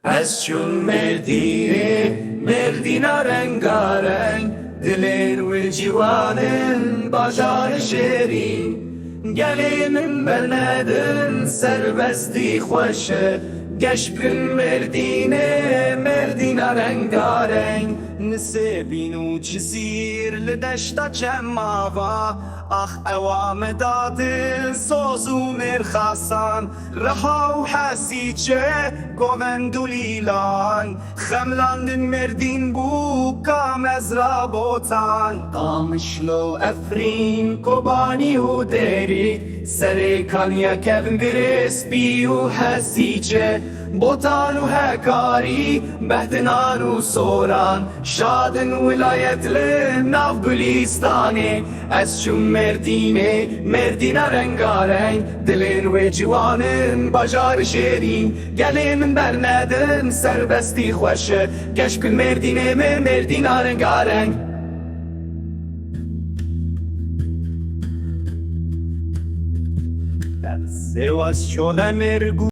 Ez çûm Mêrdînê, Mêrdîna rengareng, dilên wê ciwanên bajarê şêrîn. Gelê min bernedin, serbestî xweş e, bikin Mêrdînê, Mêrdîna rengareng. Nisêbîn û Cizîr li deşta çemava, Ameda dilsoz û mêrxasan. Riha û Hesîçe, govend û lîlan. Xemilandin Mêrdîn bûka mezrabotan. Qamişlo Efrîn, kobanî û derî, serê kaniya kevin Girê Spî û Hesîçe. Botan û hekarî, behdinan û soran, şadin wilayet li nav Gülistanê. Ez çûm Mêrdînê, Mêrdîna rengareng, dilên wê ciwanên bajarê şêrîn. Gelê min bernedin, serbestî xweş e, bikin Mêrdînê Mêrdîna rengareng. Sewas şola mergu